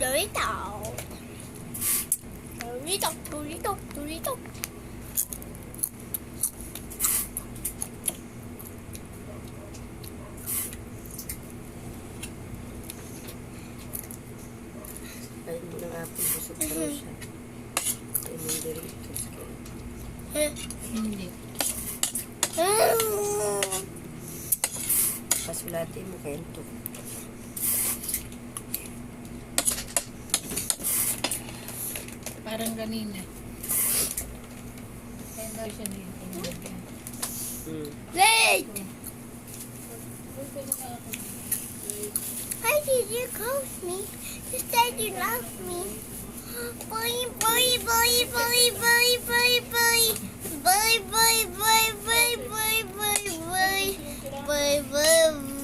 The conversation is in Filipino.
Dorito. Dorito, Dorito, Dorito. Ay, mo ng apple, busog pa raw siya. Ay, mo yung Doritos. Hindi. Pasulati mo kayo ito. Parang kanina. Kaya daw siya dito. Wait! Why did you close me? You said you love me. Boy, boy, boy, boy, boy, boy, boy. Boy, boy, boy, boy, boy, boy, boy. Boy, boy, boy.